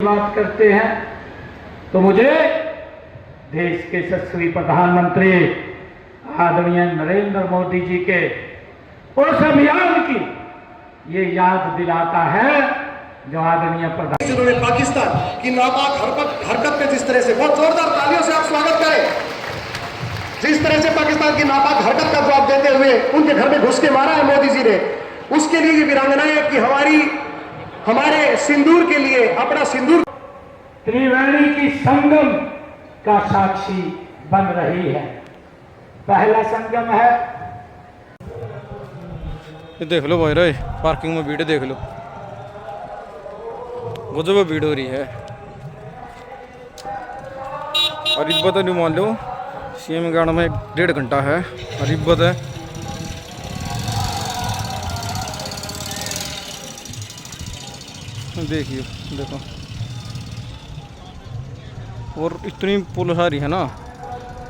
बात करते हैं तो मुझे देश के यशस्वी प्रधानमंत्री आदरणीय नरेंद्र मोदी जी के उस अभियान की ये याद दिलाता है जो आदरणीय प्रधान जिन्होंने पाकिस्तान की नापाक हरकत पे जिस तरह से बहुत जोरदार तालियों से आप स्वागत करें, जिस तरह से पाकिस्तान की नापाक हरकत का जवाब देते हुए उनके घर में घुस के मारा है मोदी जी ने, उसके लिए ये वीरांगनाएं कि हमारे सिंदूर के लिए अपना सिंदूर त्रिवेणी की संगम का साक्षी बन रही है। पहला संगम है, ये देख लो भाई रे, पार्किंग में भीड़ देख लो, गजब भीड़ हो रही है। और इब्बत नहीं मान लो, सीएम गाड़ा में 1.5 घंटा है और इब्बत है। देखिए देखो, और इतनी पुलिस आ रही है ना,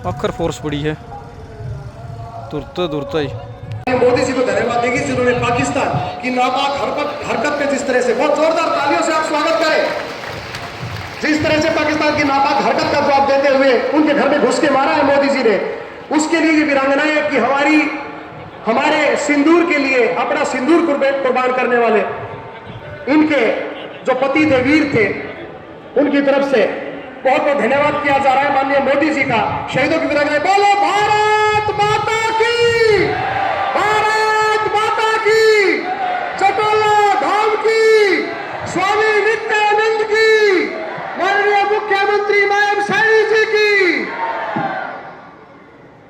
आखिर फोर्स पड़ी है, तुरते ही। मोदी जी को धन्यवाद देगी जिन्होंने पाकिस्तान की नापाक हरकत पे जिस तरह से बहुत जोरदार तालियों से आप स्वागत करें, जिस तरह से पाकिस्तान की नापाक हरकत का जवाब देते हुए उनके घर में घुस के मारा है मोदी जी ने, उसके लिए ये वीरांगनाएं कि हमारे सिंदूर के लिए अपना सिंदूर कुर्बान करने वाले इनके जो पति थे, वीर थे, उनकी तरफ से बहुत बहुत धन्यवाद किया जा रहा है माननीय मोदी जी का। शहीदों की वीरांगनाएं, बोलो भारत माता की, भारत माता की, चटोला धाम की, स्वामी नित्यानंद की, माननीय मुख्यमंत्री नायब सैनी जी की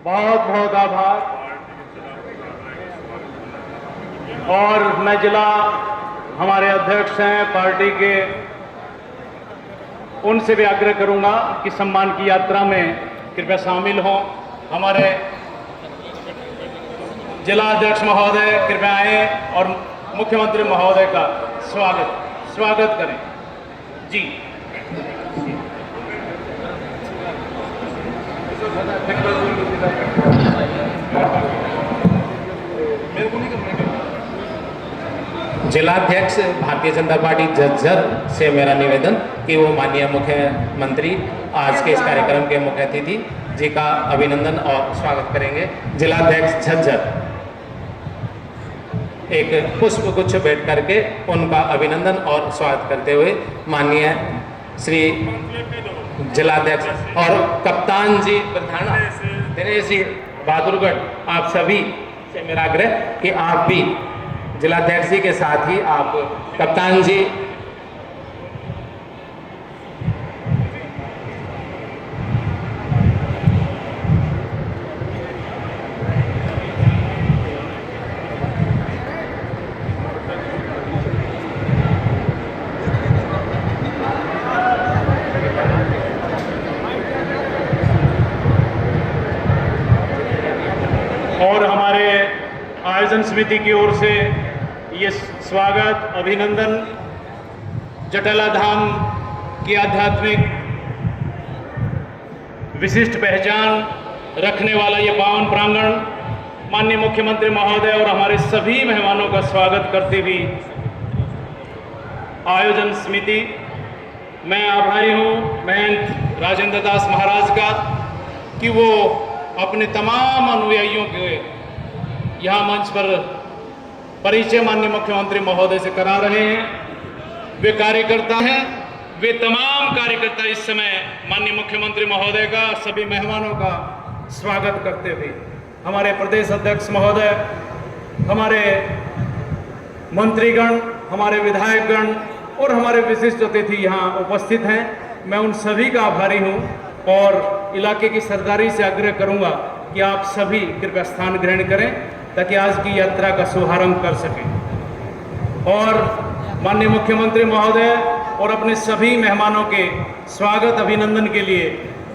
बहुत बहुत आभार। और मैं जिला हमारे अध्यक्ष हैं पार्टी के, उनसे भी आग्रह करूंगा कि सम्मान की यात्रा में कृपया शामिल हों। हमारे जिला अध्यक्ष महोदय कृपया आएं और मुख्यमंत्री महोदय का स्वागत करें जी। जिलाध्यक्ष भारतीय जनता पार्टी झज्जर से मेरा निवेदन कि वो माननीय मुख्यमंत्री आज के इस कार्यक्रम के मुख्य अतिथि जी का अभिनंदन और स्वागत करेंगे। जिलाध्यक्ष झज्जर एक पुष्प गुच्छ भेंट करके उनका अभिनंदन और स्वागत करते हुए माननीय श्री जिलाध्यक्ष और कप्तान जी प्रधान दिनेश जी बहादुरगढ़, आप सभी से मेरा आग्रह कि आप भी जिलाध्यक्ष जी के साथ ही आप कप्तान जी और हमारे आयोजन समिति की ओर से ये स्वागत अभिनंदन जटोला धाम की आध्यात्मिक विशिष्ट पहचान रखने वाला ये पावन प्रांगण माननीय मुख्यमंत्री महोदय और हमारे सभी मेहमानों का स्वागत करते हुए आयोजन समिति, मैं आभारी हूँ महंत राजेंद्र दास महाराज का कि वो अपने तमाम अनुयायियों के यहाँ मंच पर परिचय माननीय मुख्यमंत्री महोदय से करा रहे हैं। वे कार्यकर्ता हैं, वे तमाम कार्यकर्ता इस समय माननीय मुख्यमंत्री महोदय का, सभी मेहमानों का स्वागत करते हुए हमारे प्रदेश अध्यक्ष महोदय, हमारे मंत्रीगण, हमारे विधायकगण और हमारे विशिष्ट अतिथि यहाँ उपस्थित हैं। मैं उन सभी का आभारी हूँ और इलाके की सरदारी से आग्रह करूँगा कि आप सभी कृपया स्थान ग्रहण करें ताकि आज की यात्रा का शुभारंभ कर सकें। और माननीय मुख्यमंत्री महोदय और अपने सभी मेहमानों के स्वागत अभिनंदन के लिए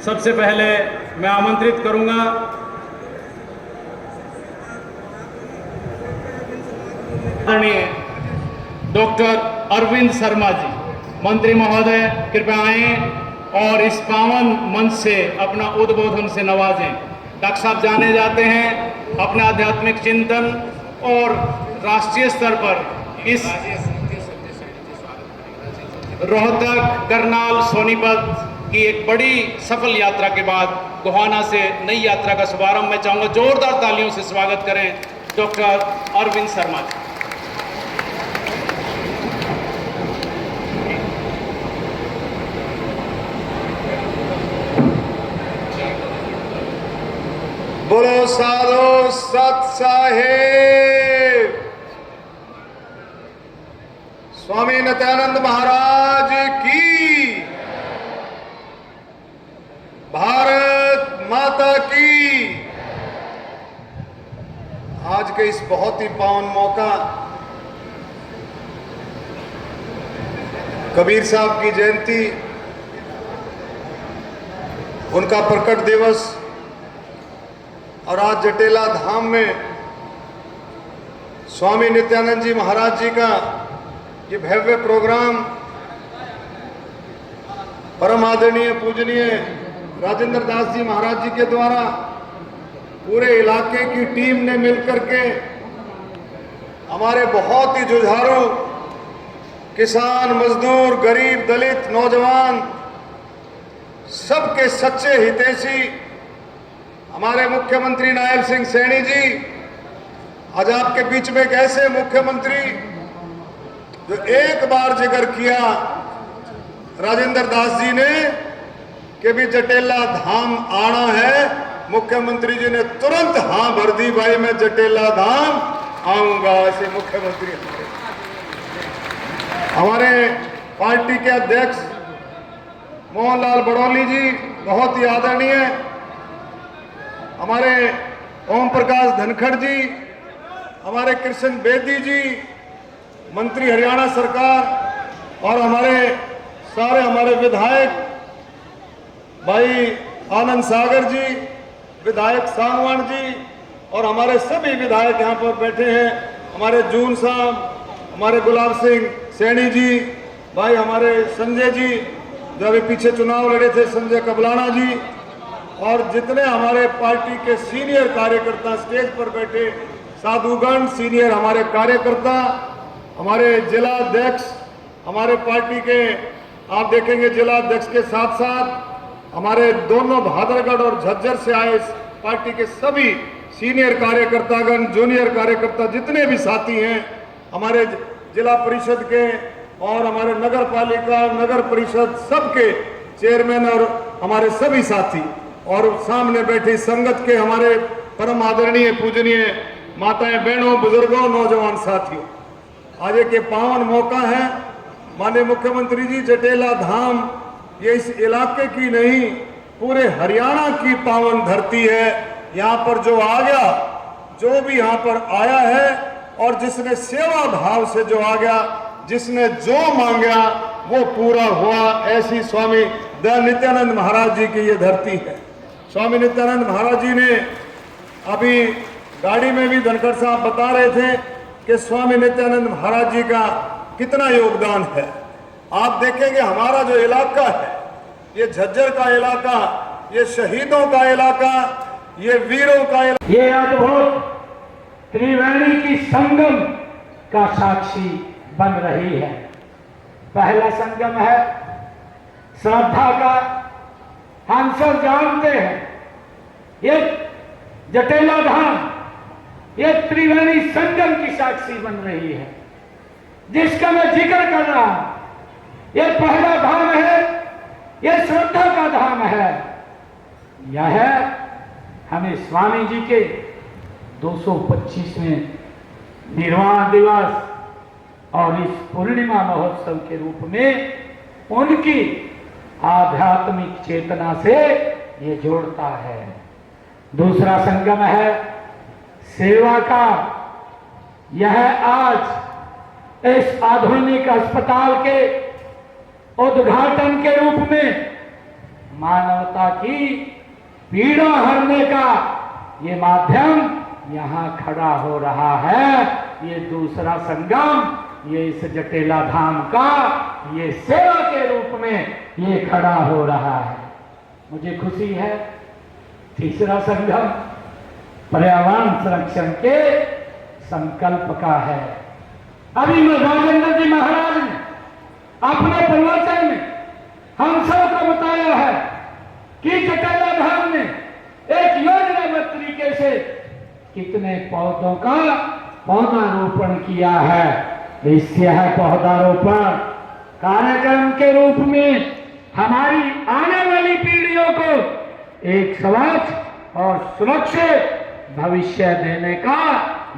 सबसे पहले मैं आमंत्रित करूंगा आदरणीय डॉक्टर अरविंद शर्मा जी, मंत्री महोदय कृपया आएं और इस पावन मंच से अपना उद्बोधन से नवाजें। डॉक्टर साहब जाने जाते हैं अपने आध्यात्मिक चिंतन और राष्ट्रीय स्तर पर इस रोहतक, करनाल, सोनीपत की एक बड़ी सफल यात्रा के बाद गोहाना से नई यात्रा का शुभारंभ मैं चाहूँगा जोरदार तालियों से स्वागत करें डॉक्टर अरविंद शर्मा जी। बोलो साधु सत साहेब, स्वामी नित्यानंद महाराज की, भारत माता की। आज के इस बहुत ही पावन मौका, कबीर साहब की जयंती, उनका प्रकट दिवस, और आज जटेला धाम में स्वामी नित्यानंद जी महाराज जी का ये भव्य प्रोग्राम परम आदरणीय पूजनीय राजेंद्र दास जी महाराज जी के द्वारा पूरे इलाके की टीम ने मिलकर के हमारे बहुत ही जुझारू किसान, मजदूर, गरीब, दलित, नौजवान, सबके सच्चे हितैषी हमारे मुख्यमंत्री नायब सिंह सैनी जी, आज आपके बीच में एक ऐसे मुख्यमंत्री जो एक बार जिक्र किया राजेंद्र दास जी ने कि भी जटेला धाम आना है, मुख्यमंत्री जी ने तुरंत हाँ भर दी, भाई मैं जटेला धाम आऊंगा। ऐसे मुख्यमंत्री हमारे पार्टी के अध्यक्ष मोहनलाल बड़ौली जी बहुत ही आदरणीय, हमारे ओम प्रकाश धनखड़ जी, हमारे कृष्ण बेदी जी मंत्री हरियाणा सरकार, और हमारे विधायक भाई आनंद सागर जी, विधायक सांगवान जी, और हमारे सभी विधायक यहाँ पर बैठे हैं, हमारे जून साहब, हमारे गुलाब सिंह सैनी जी, भाई हमारे संजय जी जो अभी पीछे चुनाव लड़े थे, संजय कबलाना जी, और जितने हमारे पार्टी के सीनियर कार्यकर्ता स्टेज पर बैठे, साधुगण, सीनियर हमारे कार्यकर्ता, हमारे जिला अध्यक्ष, हमारे पार्टी के आप देखेंगे जिला अध्यक्ष के साथ साथ हमारे दोनों भादरगढ़ और झज्जर से आए पार्टी के सभी सीनियर कार्यकर्तागण, जूनियर कार्यकर्ता, जितने भी साथी हैं, हमारे जिला परिषद के और हमारे नगर पालिका, नगर परिषद सबके चेयरमैन और हमारे सभी साथी, और सामने बैठी संगत के हमारे परम आदरणीय पूजनीय माताएं, बहनों, बुजुर्गों, नौजवान साथियों, आज एक पावन मौका है। माननीय मुख्यमंत्री जी, जटेला धाम ये इस इलाके की नहीं, पूरे हरियाणा की पावन धरती है। यहाँ पर जो आ गया, जो भी यहाँ पर आया है, और जिसने सेवा भाव से जो आ गया, जिसने जो मांगा वो पूरा हुआ, ऐसी स्वामी नित्यानंद महाराज जी की ये धरती है। स्वामी नित्यानंद महाराज जी ने अभी गाड़ी में भी धनखड़ साहब बता रहे थे कि स्वामी नित्यानंद महाराज जी का कितना योगदान है। आप देखेंगे हमारा जो इलाका है, ये झज्जर का इलाका, ये शहीदों का इलाका, ये वीरों का इलाका, ये अद्भुत त्रिवेणी की संगम का साक्षी बन रही है। पहला संगम है श्रद्धा का, हम सब जानते हैं, ये जटेला धाम ये त्रिवेणी संगम की साक्षी बन रही है, जिसका मैं जिक्र कर रहा हूं। ये पहला धाम है, ये श्रद्धा का धाम है। यह हमें स्वामी जी के 225वें निर्वाण दिवस और इस पूर्णिमा महोत्सव के रूप में उनकी आध्यात्मिक चेतना से ये जोड़ता है। दूसरा संगम है सेवा का। यह आज इस आधुनिक अस्पताल के उद्घाटन के रूप में मानवता की पीड़ा हरने का ये माध्यम यहाँ खड़ा हो रहा है। ये दूसरा संगम, ये इस जटेला धाम का ये सेवा के रूप में ये खड़ा हो रहा है। मुझे खुशी है। तीसरा संगम पर्यावरण संरक्षण के संकल्प का है। अभी में राजेंद्र जी महाराज ने अपने प्रवचन में हम सबको बताया है कि जटेला धाम ने एक योजनाबद्ध तरीके से कितने पौधों का पौधारोपण किया है। इससे है पौधारोपण कार्यक्रम के रूप में हमारी आने वाली पीढ़ियों को एक स्वच्छ और सुरक्षित भविष्य देने का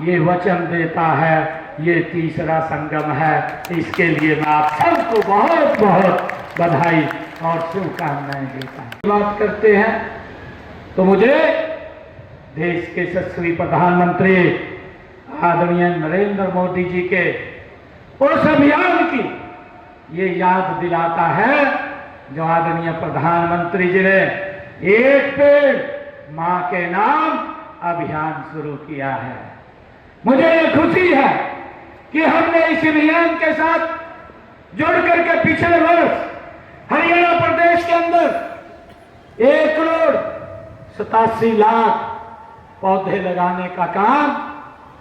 ये वचन देता है। ये तीसरा संगम है। इसके लिए मैं आप सबको बहुत बहुत बधाई और शुभकामनाएं देता हूं। बात करते हैं तो मुझे देश के यशस्वी प्रधानमंत्री आदरणीय नरेंद्र मोदी जी के उस अभियान की ये याद दिलाता है जो आदरणीय प्रधानमंत्री जी ने एक पेड़ मां के नाम अभियान शुरू किया है। मुझे ये खुशी है कि हमने इस अभियान के साथ जुड़ करके पिछले वर्ष हरियाणा प्रदेश के अंदर 1,87,00,000 पौधे लगाने का काम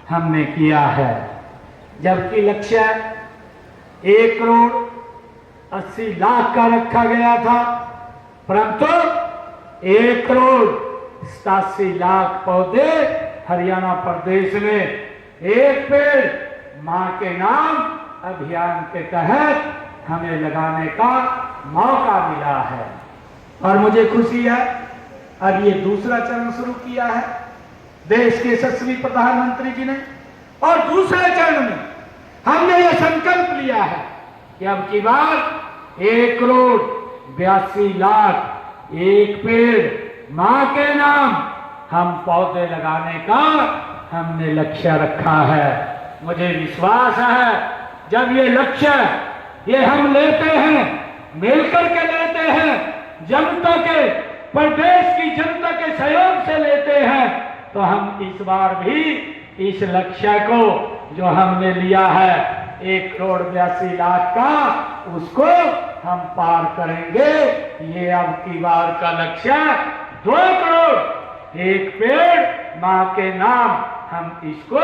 हमने किया है, जबकि लक्ष्य 1,80,00,000 का रखा गया था, परंतु 1,87,00,000 पौधे हरियाणा प्रदेश में एक पेड़ मां के नाम अभियान के तहत हमें लगाने का मौका मिला है। और मुझे खुशी है अब ये दूसरा चरण शुरू किया है देश के यशस्वी प्रधानमंत्री जी ने, और दूसरे चरण में हमने ये संकल्प लिया है कि अब की बार 1,82,00,000 एक पेड़ मां के नाम हम पौधे लगाने का हमने लक्ष्य रखा है। मुझे विश्वास है जब ये लक्ष्य ये हम लेते हैं, मिलकर के लेते हैं, जनता के प्रदेश की जनता के सहयोग से लेते हैं, तो हम इस बार भी इस लक्ष्य को जो हमने लिया है 1,82,00,000 का, उसको हम पार करेंगे। ये अब की बार का लक्ष्य 2 करोड़ एक पेड़ मां के नाम हम इसको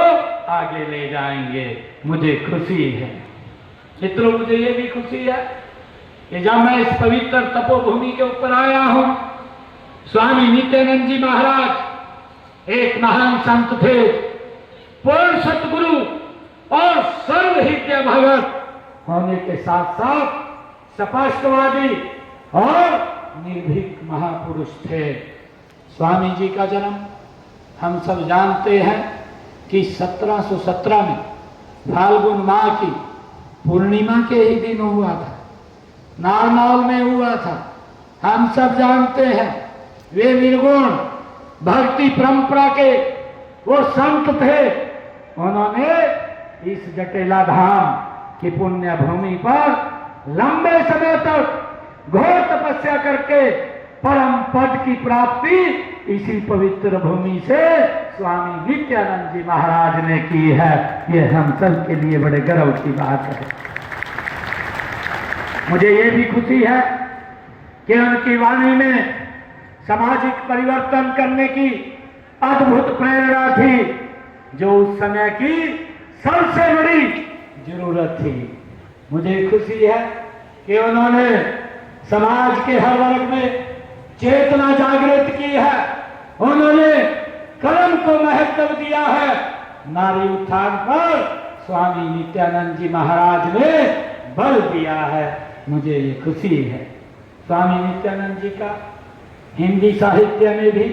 आगे ले जाएंगे। मुझे खुशी है मित्रों, मुझे ये भी खुशी है कि जब मैं इस पवित्र तपोभूमि के ऊपर आया हूं, स्वामी नित्यानंद जी महाराज एक महान संत थे, पूर्ण सतगुरु और सर्वहित भगत होने के साथ साथ स्पष्टवादी और निर्भीक महापुरुष थे। स्वामी जी का जन्म हम सब जानते हैं कि 1717 में फाल्गुन माह की पूर्णिमा के ही दिन हुआ था, नारनौल में हुआ था। हम सब जानते हैं वे निर्गुण भक्ति परंपरा के वो संत थे। उन्होंने इस जटेला धाम की पुण्य भूमि पर लंबे समय तक घोर तपस्या करके परम पद की प्राप्ति इसी पवित्र भूमि से स्वामी नित्यानंद जी महाराज ने की है। ये हम सब के लिए बड़े गर्व की बात है। मुझे ये भी खुशी है कि उनकी वाणी में सामाजिक परिवर्तन करने की अद्भुत प्रेरणा थी, जो उस समय की सबसे बड़ी जरूरत थी। मुझे खुशी है कि उन्होंने समाज के हर वर्ग में चेतना जागृत की है। उन्होंने कलम को महत्व दिया है। नारी उत्थान पर स्वामी नित्यानंद जी महाराज ने बल दिया है। मुझे ये खुशी है। स्वामी नित्यानंद जी का हिंदी साहित्य में भी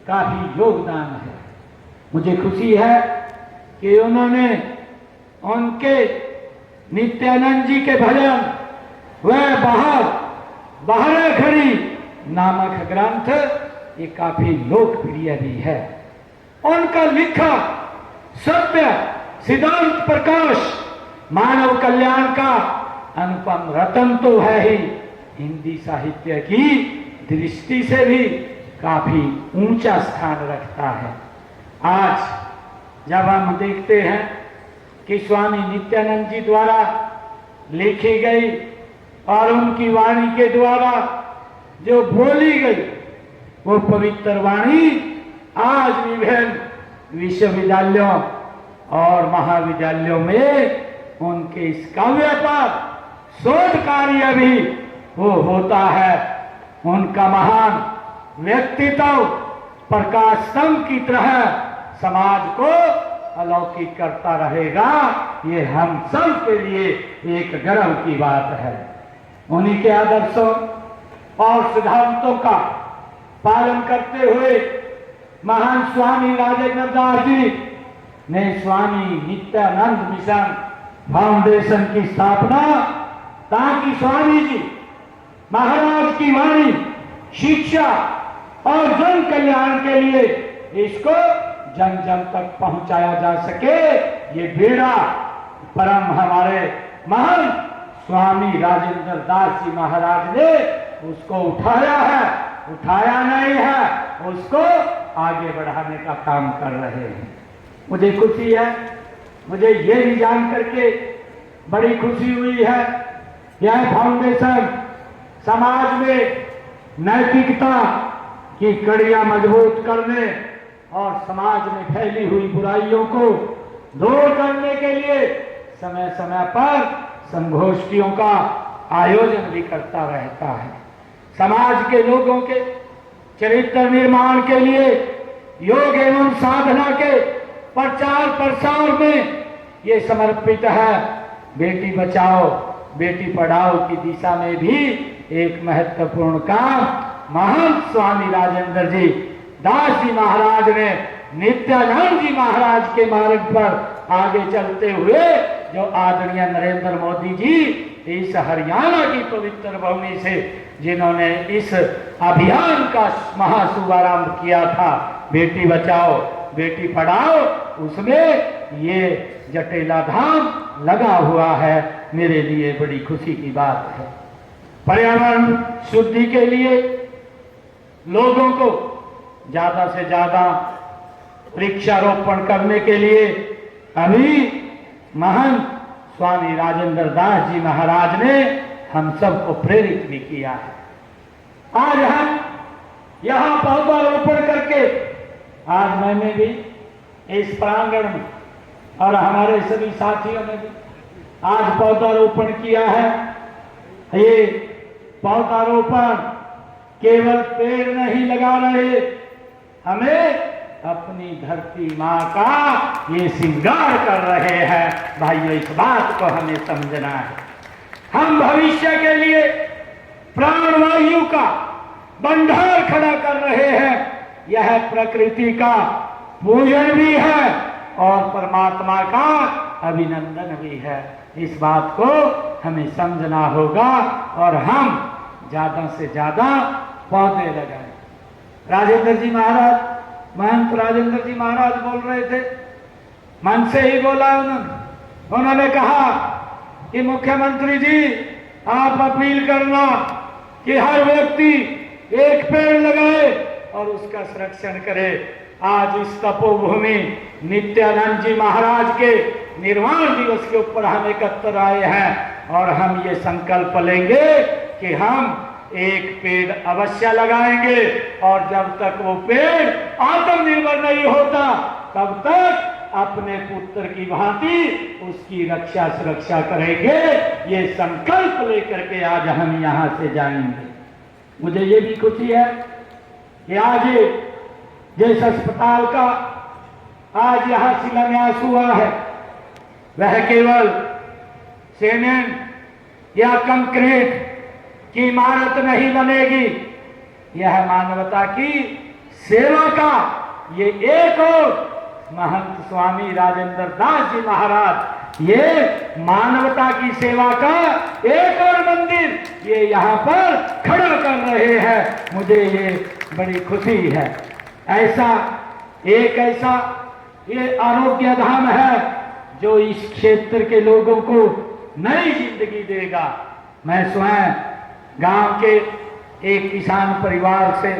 काफी योगदान है। मुझे खुशी है कि उन्होंने उनके नित्यानंद जी के भजन वह बाहर खड़ी नामक ग्रंथ ये काफी लोकप्रिय भी है। उनका लिखा सत्य सिद्धांत प्रकाश मानव कल्याण का अनुपम रतन तो है ही, हिंदी साहित्य की दृष्टि से भी काफी ऊंचा स्थान रखता है। आज जब हम देखते हैं कि स्वामी नित्यानंद जी द्वारा लिखी गई और उनकी वाणी के द्वारा जो बोली गई वो पवित्र वाणी आज विभिन्न विश्वविद्यालयों और महाविद्यालयों में उनके इस काव्य पर शोध कार्य भी वो होता है। उनका महान व्यक्तित्व प्रकाश स्तंभ की तरह समाज को अलौकिक करता रहेगा। ये हम सब के लिए एक गर्व की बात है। उन्हीं के आदर्शों और सिद्धांतों का पालन करते हुए महान स्वामी राजेंद्र दास जी ने स्वामी नित्यानंद मिशन फाउंडेशन की स्थापना, ताकि स्वामी जी महाराज की वाणी, शिक्षा और जन कल्याण के लिए इसको जन जन तक पहुंचाया जा सके। ये बेड़ा परम हमारे महान स्वामी राजेंद्र दास जी महाराज ने उसको उठाया है, उठाया नहीं है, उसको आगे बढ़ाने का काम कर रहे हैं। मुझे खुशी है, मुझे ये भी जान करके बड़ी खुशी हुई है, यह फाउंडेशन समाज में नैतिकता की कड़ियां मजबूत करने और समाज में फैली हुई बुराइयों को दूर करने के लिए समय समय पर संगोष्ठियों का आयोजन भी करता रहता है। समाज के लोगों के चरित्र निर्माण के लिए योग एवं साधना के प्रचार प्रसार में ये समर्पित है। बेटी बचाओ बेटी पढ़ाओ की दिशा में भी एक महत्वपूर्ण काम महान स्वामी राजेंद्र जी दास जी महाराज ने नित्यानंद जी महाराज के मार्ग पर आगे चलते हुए, जो आदरणीय नरेंद्र मोदी जी इस हरियाणा की पवित्र भूमि से जिन्होंने इस अभियान का महाशुभारंभ किया था, बेटी बचाओ बेटी पढ़ाओ, उसमें ये जटेला धाम लगा हुआ है। मेरे लिए बड़ी खुशी की बात है। पर्यावरण शुद्धि के लिए लोगों को ज्यादा से ज्यादा वृक्षारोपण करने के लिए अभी महान स्वामी राजेंद्र दास जी महाराज ने हम सबको प्रेरित भी किया है। आज हम यहाँ पौधारोपण करके, आज मैंने भी इस प्रांगण में और हमारे सभी साथियों ने भी आज पौधारोपण किया है। ये पौधारोपण केवल पेड़ नहीं लगा रहे, हमें अपनी धरती माँ का ये श्रृंगार कर रहे हैं। भाइयों, इस बात को हमें समझना है। हम भविष्य के लिए प्राणवायु का भंडार खड़ा कर रहे हैं। यह प्रकृति का पूजन भी है और परमात्मा का अभिनंदन भी है। इस बात को हमें समझना होगा और हम ज्यादा से ज्यादा पौधे लगाएं। राजेंद्र जी महाराज, महंत राजेंद्र जी महाराज बोल रहे थे, मन से ही बोला उन्होंने कहा कि मुख्यमंत्री जी आप अपील करना कि हर व्यक्ति एक पेड़ लगाए और उसका संरक्षण करे। आज इस तपोभूमि नित्यानंद जी महाराज के निर्वाण दिवस के ऊपर हम एकत्र आए हैं और हम ये संकल्प लेंगे कि हम एक पेड़ अवश्य लगाएंगे और जब तक वो पेड़ आत्मनिर्भर नहीं होता तब तक अपने पुत्र की भांति उसकी रक्षा सुरक्षा करेंगे। ये संकल्प लेकर के आज हम यहाँ से जाएंगे। मुझे ये भी खुशी है कि आज जिस अस्पताल का आज यहाँ शिलान्यास हुआ है, वह केवल सीमेंट या कंक्रीट की इमारत नहीं बनेगी, यह मानवता की सेवा का ये एक और महंत स्वामी राजेंद्र दास जी महाराज ये मानवता की सेवा का एक और मंदिर ये यहाँ पर खड़ा कर रहे हैं। मुझे ये बड़ी खुशी है। ऐसा ये आरोग्य धाम है जो इस क्षेत्र के लोगों को नई जिंदगी देगा। मैं स्वयं गांव के एक किसान परिवार से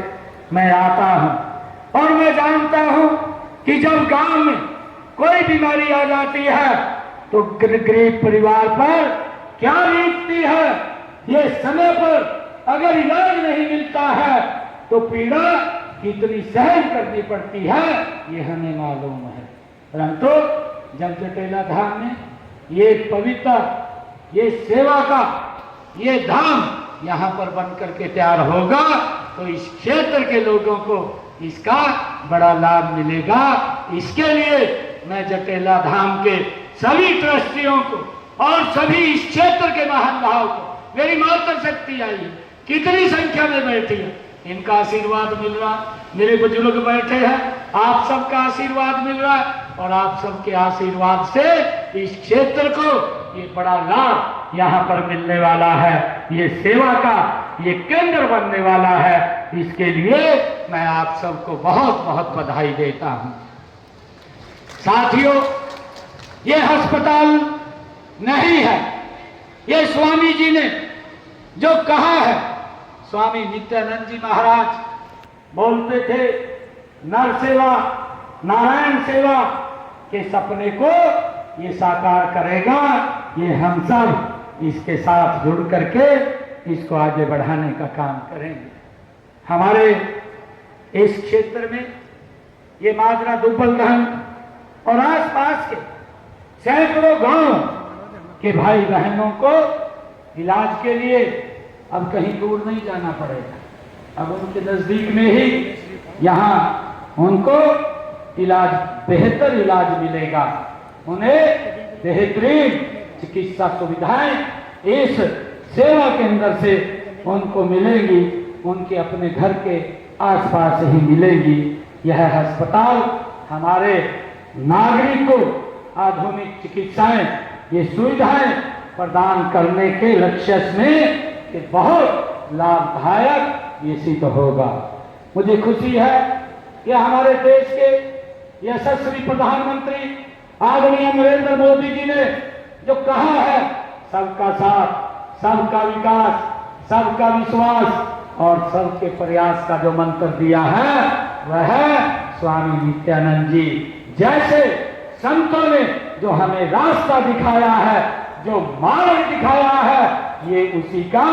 मैं आता हूं और मैं जानता हूं कि जब गांव में कोई बीमारी आ जाती है तो गरीब परिवार पर क्या बीतती है। ये समय पर अगर इलाज नहीं मिलता है तो पीड़ा कितनी सहन करनी पड़ती है, ये हमें मालूम है। परंतु जब जटेला धाम में ये पवित्र ये सेवा का ये धाम यहाँ पर बन करके तैयार होगा तो इस क्षेत्र के लोगों को इसका बड़ा लाभ मिलेगा। इसके लिए मैं जटेला धाम के सभी ट्रस्टियों को और सभी इस क्षेत्र के महान भाव को, मेरी मातृ शक्ति आई है, कितनी संख्या में बैठी है, इनका आशीर्वाद मिल रहा, मेरे बुजुर्ग बैठे हैं, आप सबका आशीर्वाद मिल रहा है और आप सबके आशीर्वाद से इस क्षेत्र को ये बड़ा लाभ यहाँ पर मिलने वाला है। ये सेवा का ये केंद्र बनने वाला है। इसके लिए मैं आप सबको बहुत बहुत बधाई देता हूँ। साथियों, ये अस्पताल नहीं है, ये स्वामी जी ने जो कहा है, स्वामी नित्यानंद जी महाराज बोलते थे, नर सेवा नारायण सेवा के सपने को ये साकार करेगा। ये हम सब इसके साथ जुड़ करके इसको आगे बढ़ाने का काम करेंगे। हमारे इस क्षेत्र में ये माजरा दुब्बलधाम और आसपास के सैकड़ों गांव के भाई बहनों को इलाज के लिए अब कहीं दूर नहीं जाना पड़ेगा। अब उनके नजदीक में ही यहाँ उनको इलाज, बेहतर इलाज मिलेगा। उन्हें बेहतरीन चिकित्सा सुविधाएं इस सेवा केंद्र से उनको मिलेंगी, उनके अपने घर के आसपास ही मिलेगी। यह अस्पताल हमारे नागरिक को आधुनिक चिकित्साएं, ये सुविधाएं प्रदान करने के लक्ष्य में कि बहुत लाभदायक ये सिद्ध होगा। मुझे खुशी है कि हमारे देश के यशस्वी प्रधानमंत्री आदरणीय नरेंद्र मोदी जी ने जो कहा है, सबका साथ, सबका विकास, सबका विश्वास और सबके प्रयास का जो मंत्र दिया है, वह स्वामी नित्यानंद जी जैसे संतों ने जो हमें रास्ता दिखाया है, जो मार्ग दिखाया है, ये उसी का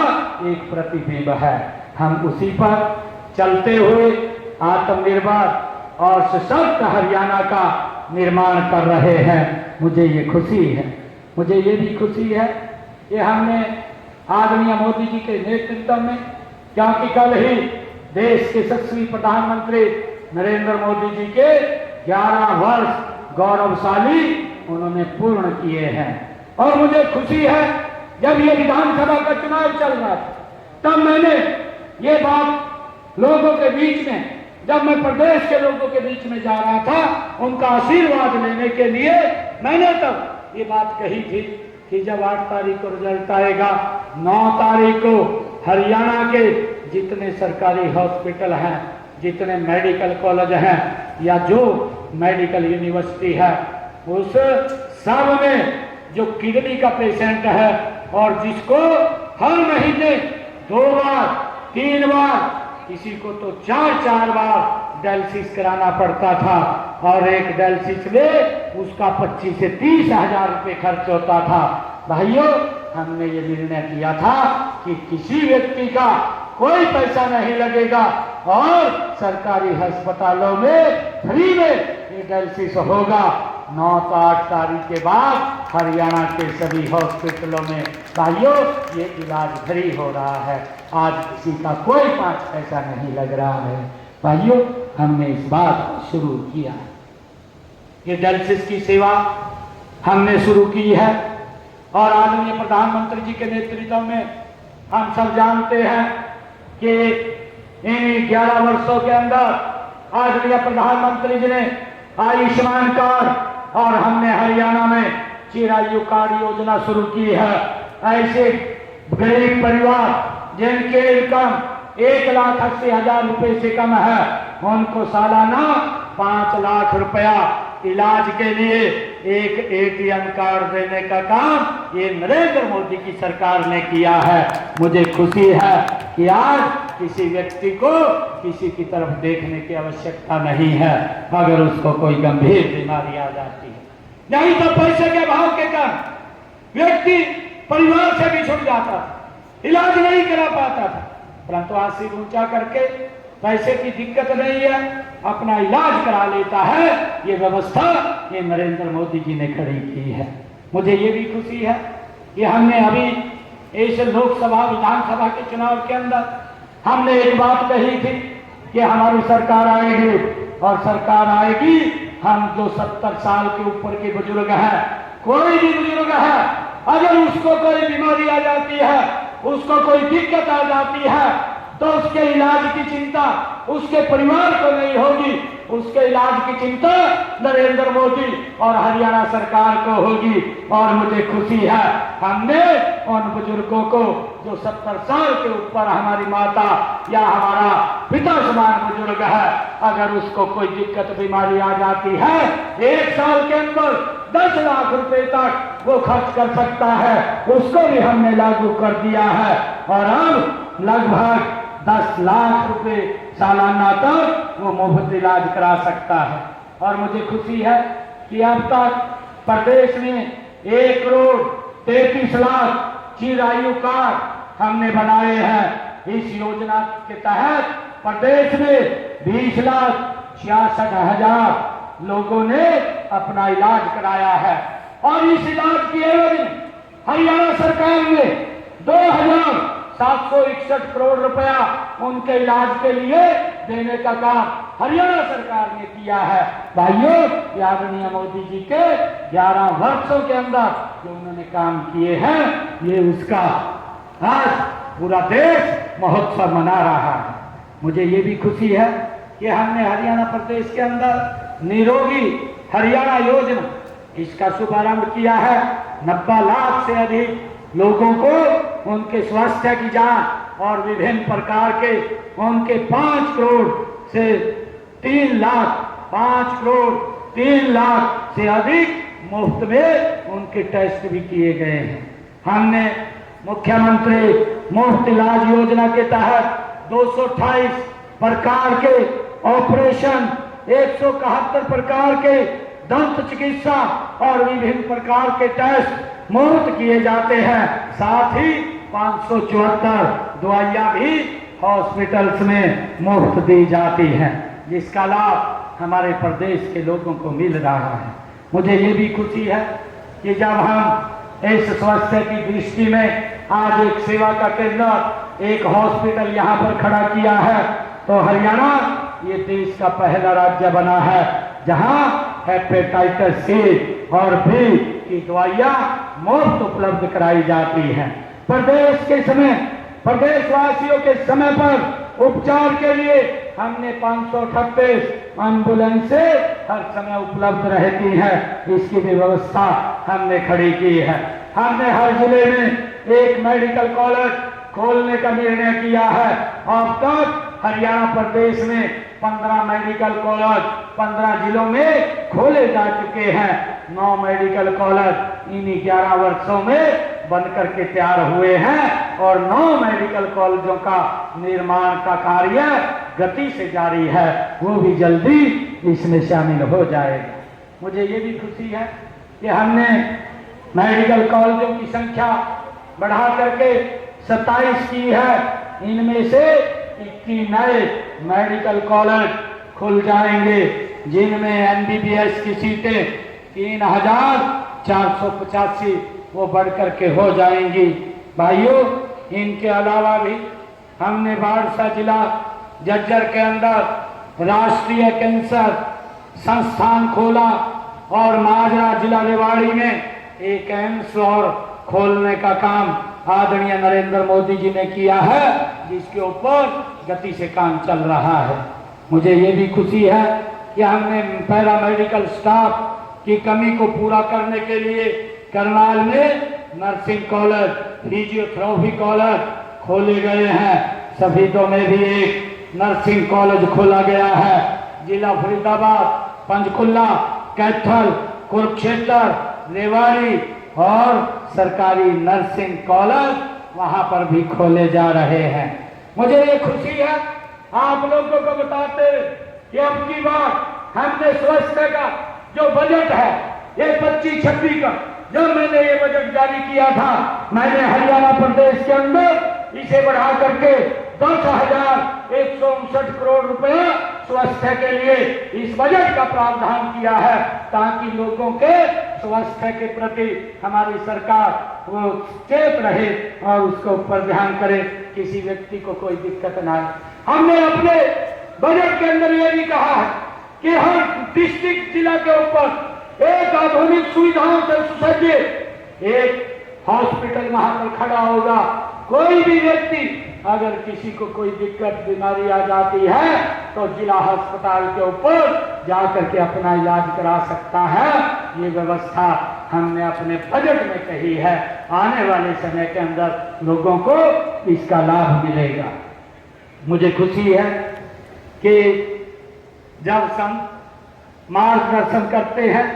एक प्रतिबिंब है। हम उसी पर चलते हुए आत्मनिर्भर और सशक्त हरियाणा का निर्माण कर रहे हैं। मुझे ये खुशी है, मुझे ये भी खुशी है कि हमने आदरणीय मोदी जी के नेतृत्व में, क्योंकि कल ही देश के यशस्वी प्रधानमंत्री नरेंद्र मोदी जी के 11 वर्ष गौरवशाली उन्होंने पूर्ण किए हैं। और मुझे खुशी है, जब ये विधानसभा का चुनाव चल रहा था, तब मैंने ये बात लोगों के बीच में, जब मैं प्रदेश के लोगों के बीच में जा रहा था उनका आशीर्वाद लेने के लिए, मैंने तब ये बात कही थी कि जब 8 तारीख को रिजल्ट आएगा, 9 तारीख को हरियाणा के जितने सरकारी हॉस्पिटल हैं, जितने मेडिकल कॉलेज हैं या जो मेडिकल यूनिवर्सिटी है, उस सब में जो किडनी का पेशेंट है और जिसको हर महीने 2 बार 3 बार, किसी को तो 4 बार डायलिसिस कराना पड़ता था और एक डायलिसिस में उसका 25 से 30 हजार रुपये खर्च होता था। भाइयों, हमने ये निर्णय किया था कि किसी व्यक्ति का कोई पैसा नहीं लगेगा और सरकारी अस्पतालों में फ्री में ये डायलिसिस होगा। 9 से 8 तारीख के बाद हरियाणा के सभी हॉस्पिटलों में भाइयों ये इलाज फ्री हो रहा है। आज किसी का कोई 5 पैसा नहीं लग रहा है। भाइयों, हमने इस बात को शुरू किया, ये डायलिसिस की सेवा हमने शुरू की है और आदरणीय प्रधानमंत्री जी के नेतृत्व में हम सब जानते हैं कि इन 11 वर्षों के अंदर आदरणीय प्रधानमंत्री जी ने आयुष्मान कार्ड और हमने हरियाणा में चिरायु कार्ड योजना शुरू की है। ऐसे गरीब परिवार जिनके इनकम 1,80,000 रुपए से कम है, उनको सालाना 5 लाख रुपया इलाज के लिए एक ATM कार्ड देने का काम ये नरेंद्र मोदी की सरकार ने किया है। मुझे खुशी है कि आज किसी व्यक्ति को किसी की तरफ देखने की आवश्यकता नहीं है अगर उसको कोई गंभीर बीमारी आ जाती है। नहीं तो पैसे के अभाव के कारण व्यक्ति परिवार से भी छूट जाता था, इलाज नहीं करा पाता था, परंतु आज सिर ऊंचा करके पैसे की दिक्कत नहीं है, अपना इलाज करा लेता है। ये व्यवस्था ये नरेंद्र मोदी जी ने खड़ी की है। मुझे ये भी खुशी है कि हमने अभी इस लोकसभा विधानसभा के चुनाव के अंदर हमने एक बात कही थी कि हमारी सरकार आएगी और सरकार आएगी, हम जो 70 साल के ऊपर के बुजुर्ग हैं, कोई भी बुजुर्ग है, अगर उसको कोई बीमारी आ जाती है, उसको कोई दिक्कत आ जाती है, तो उसके इलाज की चिंता उसके परिवार को नहीं होगी, उसके इलाज की चिंता नरेंद्र मोदी और हरियाणा सरकार को होगी। और मुझे खुशी है, हमने उन बुजुर्गों को जो 70 साल के ऊपर हमारी माता या हमारा पिता समान बुजुर्ग है, अगर उसको कोई दिक्कत बीमारी आ जाती है, 1 साल के अंदर 10 लाख रुपए तक वो खर्च कर सकता है, उसको भी हमने लागू कर दिया है। और अब लगभग 10 लाख रुपए सालाना तक वो मुफ्त इलाज करा सकता है। और मुझे खुशी है कि अब तक प्रदेश में 1,33,00,000 चिरायु कार्ड हमने बनाए हैं। इस योजना के तहत प्रदेश में 20,66,000 लोगों ने अपना इलाज कराया है। और इस इलाज की एवज में हरियाणा सरकार ने 2,761 करोड़ रुपया उनके इलाज के लिए देने का काम हरियाणा सरकार ने किया है। भाइयों, आदरणीय मोदी जी के 11 वर्षों के अंदर जो उन्होंने काम किए हैं, ये उसका आज पूरा देश महोत्सव मना रहा है। मुझे ये भी खुशी है कि हमने हरियाणा प्रदेश के अंदर निरोगी हरियाणा योजना, इसका शुभारंभ किया है। 90 लाख से अधिक लोगों को उनके स्वास्थ्य की जांच और विभिन्न प्रकार के उनके 5 करोड़ से 3 लाख 5 करोड़ 3 लाख से अधिक मुफ्त में उनके टेस्ट भी किए गए हैं। हमने मुख्यमंत्री मुफ्त इलाज योजना के तहत 228 प्रकार के ऑपरेशन, 171 प्रकार के दंत चिकित्सा और विभिन्न प्रकार के टेस्ट मुफ्त किए जाते हैं। साथ ही 574 दवाइयां भी हॉस्पिटल्स में मुफ्त दी जाती हैं, जिसका लाभ हमारे प्रदेश के लोगों को मिल रहा है। मुझे ये भी खुशी है कि जब हम इस स्वास्थ्य की दृष्टि में आज एक सेवा का केंद्र, एक हॉस्पिटल यहाँ पर खड़ा किया है, तो हरियाणा ये देश का पहला राज्य बना है जहाँ हेपेटाइटिस सी और बी की दवाइयाँ मुफ्त उपलब्ध कराई जाती हैं। प्रदेशवासियों के समय पर उपचार के लिए हमने 538 एम्बुलेंसें हर समय उपलब्ध रहती हैं, इसकी भी व्यवस्था हमने खड़ी की है। हमने हर जिले में एक मेडिकल कॉलेज खोलने का निर्णय किया है। अब तक हरियाणा प्रदेश में 15 मेडिकल कॉलेज 15 जिलों में खोले जा चुके हैं। 9 मेडिकल कॉलेज इन्हीं 11 वर्षों में बनकर के तैयार हुए हैं और 9 मेडिकल कॉलेजों का निर्माण का कार्य गति से जारी है, वो भी जल्दी इसमें शामिल हो जाएगा। मुझे ये भी खुशी है कि हमने मेडिकल कॉलेजों की संख्या बढ़ा करके 27 की है। इनमें से 21 नए मेडिकल कॉलेज खुल जाएंगे, जिनमें एमबीबीएस की सीटें 3,485 वो बढ़ करके हो जाएंगी। भाइयों, इनके अलावा भी हमने बाड़सा जिला जज्जर के अंदर राष्ट्रीय कैंसर संस्थान खोला और माजरा जिला रेवाड़ी में एक एम्स और खोलने का काम आदरणीय नरेंद्र मोदी जी ने किया है, जिसके ऊपर गति से काम चल रहा है। मुझे ये भी खुशी है कि हमने पैरामेडिकल स्टाफ की कमी को पूरा करने के लिए करनाल में नर्सिंग कॉलेज, फिजियोथेरेपी कॉलेज खोले गए हैं। सफीदों में भी एक नर्सिंग कॉलेज खोला गया है। जिला फरीदाबाद, पंचकुला, कैथल, कुरुक्षेत्र, रेवाड़ी और सरकारी नर्सिंग कॉलेज वहां पर भी खोले जा रहे हैं। मुझे ये खुशी है आप लोगों को बताते कि अब की बार हमने स्वास्थ्य का जो बजट है ये 25-26 का, जब मैंने ये बजट जारी किया था, मैंने हरियाणा प्रदेश के अंदर इसे बढ़ा करके 10,159 करोड़ रुपया स्वास्थ्य के लिए इस बजट का प्रावधान किया है, ताकि लोगों के स्वास्थ्य के प्रति हमारी सरकार वो चेत रहे और उसके ऊपर ध्यान करे, किसी व्यक्ति को कोई दिक्कत ना आए। हमने अपने बजट के अंदर ये भी कहा है कि हर डिस्ट्रिक्ट जिला के ऊपर एक आधुनिक सुविधाओं से सुसज्जित एक हॉस्पिटल वहां पर खड़ा होगा। कोई भी व्यक्ति अगर किसी को कोई दिक्कत बीमारी आ जाती है तो जिला अस्पताल के ऊपर जाकर के अपना इलाज करा सकता है। ये व्यवस्था हमने अपने बजट में कही है। आने वाले समय के अंदर लोगों को इसका लाभ मिलेगा। मुझे खुशी है कि जब संत मार्गदर्शन करते हैं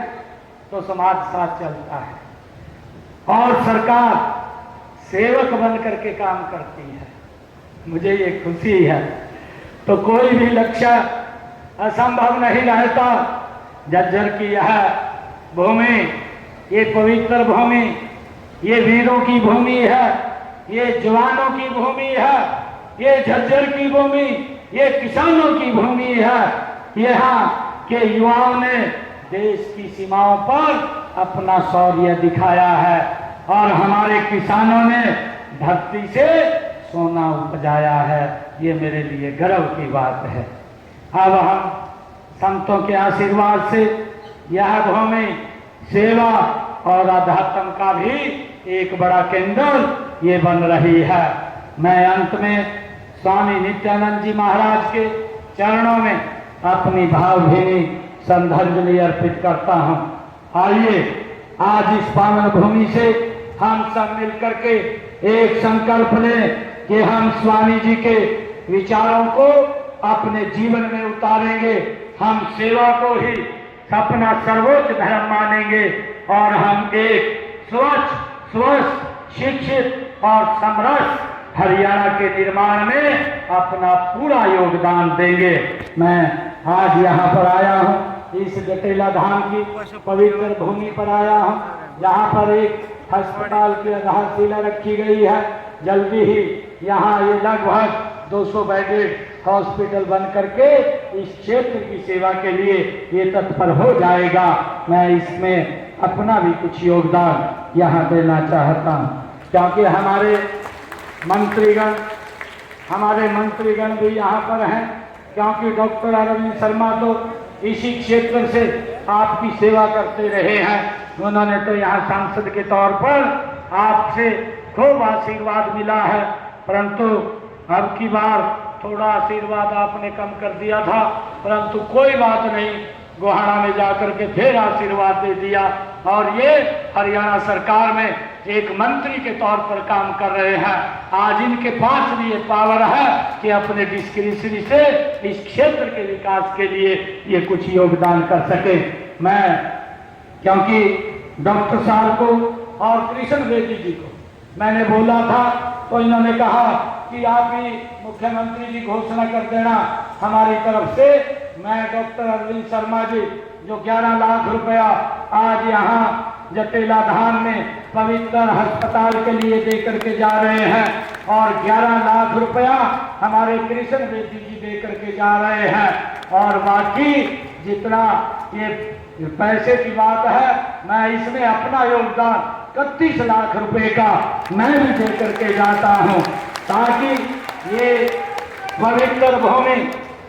तो समाज साथ चलता है और सरकार सेवक बन करके काम करती है। मुझे ये खुशी है। तो कोई भी लक्ष्य असंभव नहीं रहता। झज्जर की यह भूमि, ये पवित्र भूमि, ये वीरों की भूमि है, ये जवानों की भूमि है, ये झज्जर की भूमि, ये किसानों की भूमि है। यहाँ के युवाओं ने देश की सीमाओं पर अपना शौर्य दिखाया है और हमारे किसानों ने धरती से सोना उपजाया है। ये मेरे लिए गर्व की बात है। अब हम संतों के आशीर्वाद से यह भूमि सेवा और आध्यात्म का भी एक बड़ा केंद्र ये बन रही है। मैं अंत में स्वामी नित्यानंद जी महाराज के चरणों में अपनी भावभीनी श्रद्धांजलि अर्पित करता हूँ। आइए आज इस पावन भूमि से हम सब मिलकर के एक संकल्प लें कि हम स्वामी जी के विचारों को अपने जीवन में उतारेंगे। हम सेवा को ही अपना सर्वोच्च धर्म मानेंगे और हम एक स्वच्छ, स्वस्थ, शिक्षित और समरस हरियाणा के निर्माण में अपना पूरा योगदान देंगे। मैं आज यहाँ पर आया हूँ, इस जटेला धाम की पवित्र भूमि पर आया हूँ, जहाँ पर एक अस्पताल की आधारशिला रखी गई है। जल्दी ही यहाँ ये लगभग 200 बेडेड हॉस्पिटल बन करके इस क्षेत्र की सेवा के लिए ये तत्पर हो जाएगा। मैं इसमें अपना भी कुछ योगदान यहाँ देना चाहता हूँ, क्योंकि हमारे मंत्रीगण भी यहाँ पर हैं। क्योंकि डॉक्टर अरविंद शर्मा तो इसी क्षेत्र से आपकी सेवा करते रहे हैं। उन्होंने तो यहाँ सांसद के तौर पर आपसे खूब आशीर्वाद मिला है, परंतु अब की बार थोड़ा आशीर्वाद आपने कम कर दिया था, परंतु कोई बात नहीं, गोहाना में जाकर के फिर आशीर्वाद दे दिया और ये हरियाणा सरकार में एक मंत्री के तौर पर काम कर रहे हैं। आज इनके पास भी ये पावर है कि अपने डिस्क्रिप्शन से इस क्षेत्र के विकास के लिए ये कुछ योगदान कर सके। मैं क्योंकि डॉक्टर साहब को और कृष्ण बेदी जी को मैंने बोला था तो इन्होंने कहा कि आप ही मुख्यमंत्री जी घोषणा कर देना हमारी तरफ से। मैं डॉक्टर अरविंद शर्मा जी जो 11 लाख रुपया आज यहाँ जटेला धाम में पवित्र अस्पताल के लिए दे करके जा रहे हैं और 11 लाख रुपया हमारे कृष्ण बेदी जी दे करके जा रहे हैं और बाकी जितना ये पैसे की बात है मैं इसमें अपना योगदान 31 लाख रुपए का मैं भी दे करके जाता हूँ, ताकि ये पवित्र भूमि,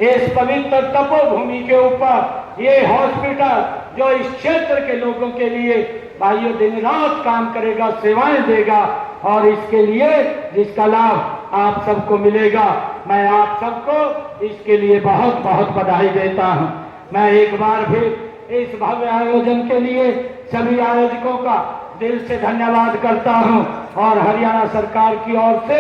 इस पवित्र तपोभूमि के ऊपर ये हॉस्पिटल जो इस क्षेत्र के लोगों के लिए भाइयों दिन रात काम करेगा, सेवाएं देगा और इसके लिए जिसका लाभ आप सबको मिलेगा। मैं आप सबको इसके लिए बहुत बहुत बधाई देता हूं। मैं एक बार फिर इस भव्य आयोजन के लिए सभी आयोजकों का दिल से धन्यवाद करता हूं और हरियाणा सरकार की ओर से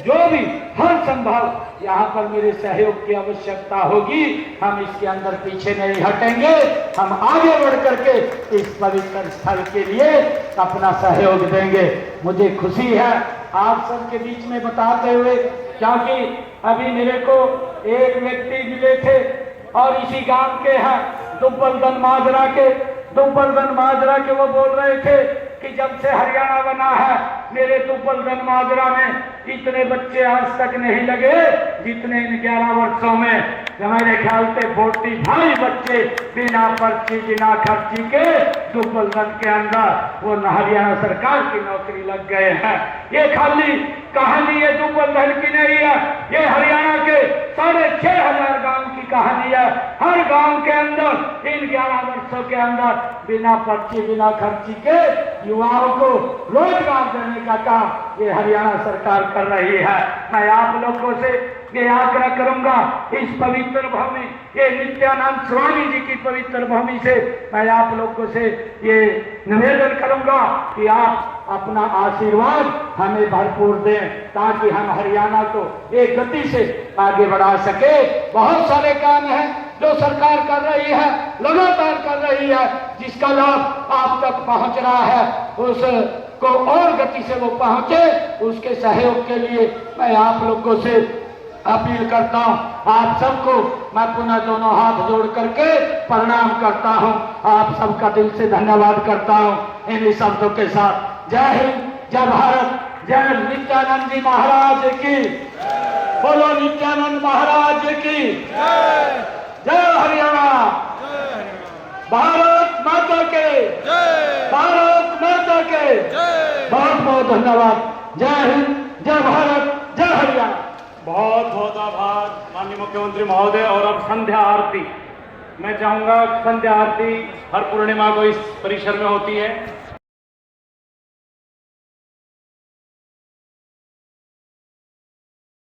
जो भी हर संभव यहाँ पर मेरे सहयोग की आवश्यकता होगी, हम इसके अंदर पीछे नहीं हटेंगे। हम आगे बढ़ करके इस पवित्र स्थल के लिए अपना सहयोग देंगे। मुझे खुशी है आप सबके बीच में बताते हुए, क्योंकि अभी मेरे को एक व्यक्ति मिले थे और इसी गांव के हैं दुब्बलगन माजरा के वो बोल रहे थे कि जब से हरियाणा बना है मेरे तुपल धनमाजरा में इतने बच्चे आज तक नहीं लगे जितने इन 11 वर्षों में। जो मेरे ख्याल से 45 बच्चे बिना पर्ची बिना खर्ची के तुपल धन के अंदर वो हरियाणा सरकार की नौकरी लग गए हैं। ये खाली कहानी ये तुपल धन की नहीं है, ये हरियाणा के 6,500 गांव की कहानी है। हर गांव के अंदर इन 11 वर्षों के अंदर बिना पर्ची बिना खर्ची के युवाओं को रोजगार देने का काम ये हरियाणा सरकार कर रही है। मैं आप लोगों से ये आग्रह करूंगा, इस पवित्र भूमि ये नित्यानंद स्वामी जी की पवित्र भूमि से मैं आप लोगों से ये निवेदन करूंगा कि आप अपना आशीर्वाद हमें भरपूर दें ताकि हम हरियाणा को एक गति से आगे बढ़ा सके। बहुत सारे काम हैं जो सरकार कर रही है, लगातार कर रही है, जिसका लाभ आप तक पहुंच रहा है, उसको और गति से वो पहुंचे, उसके सहयोग के लिए मैं आप लोगों से अपील करता हूं। आप सबको मैं पुनः दोनों हाथ जोड़ करके प्रणाम करता हूं। आप सबका दिल से धन्यवाद करता हूं इन्हीं शब्दों के साथ। जय हिंद, जय भारत, जय नित्यानंद जी महाराज की, बोलो नित्यानंद महाराज की, जय हरियाणा, भारत माता के, भारत माता के, बहुत बहुत धन्यवाद। जय हिंद, जय भारत, जय हरियाणा। बहुत बहुत आभार माननीय मुख्यमंत्री महोदय। और अब संध्या आरती, मैं चाहूंगा संध्या आरती हर पूर्णिमा को इस परिसर में होती है।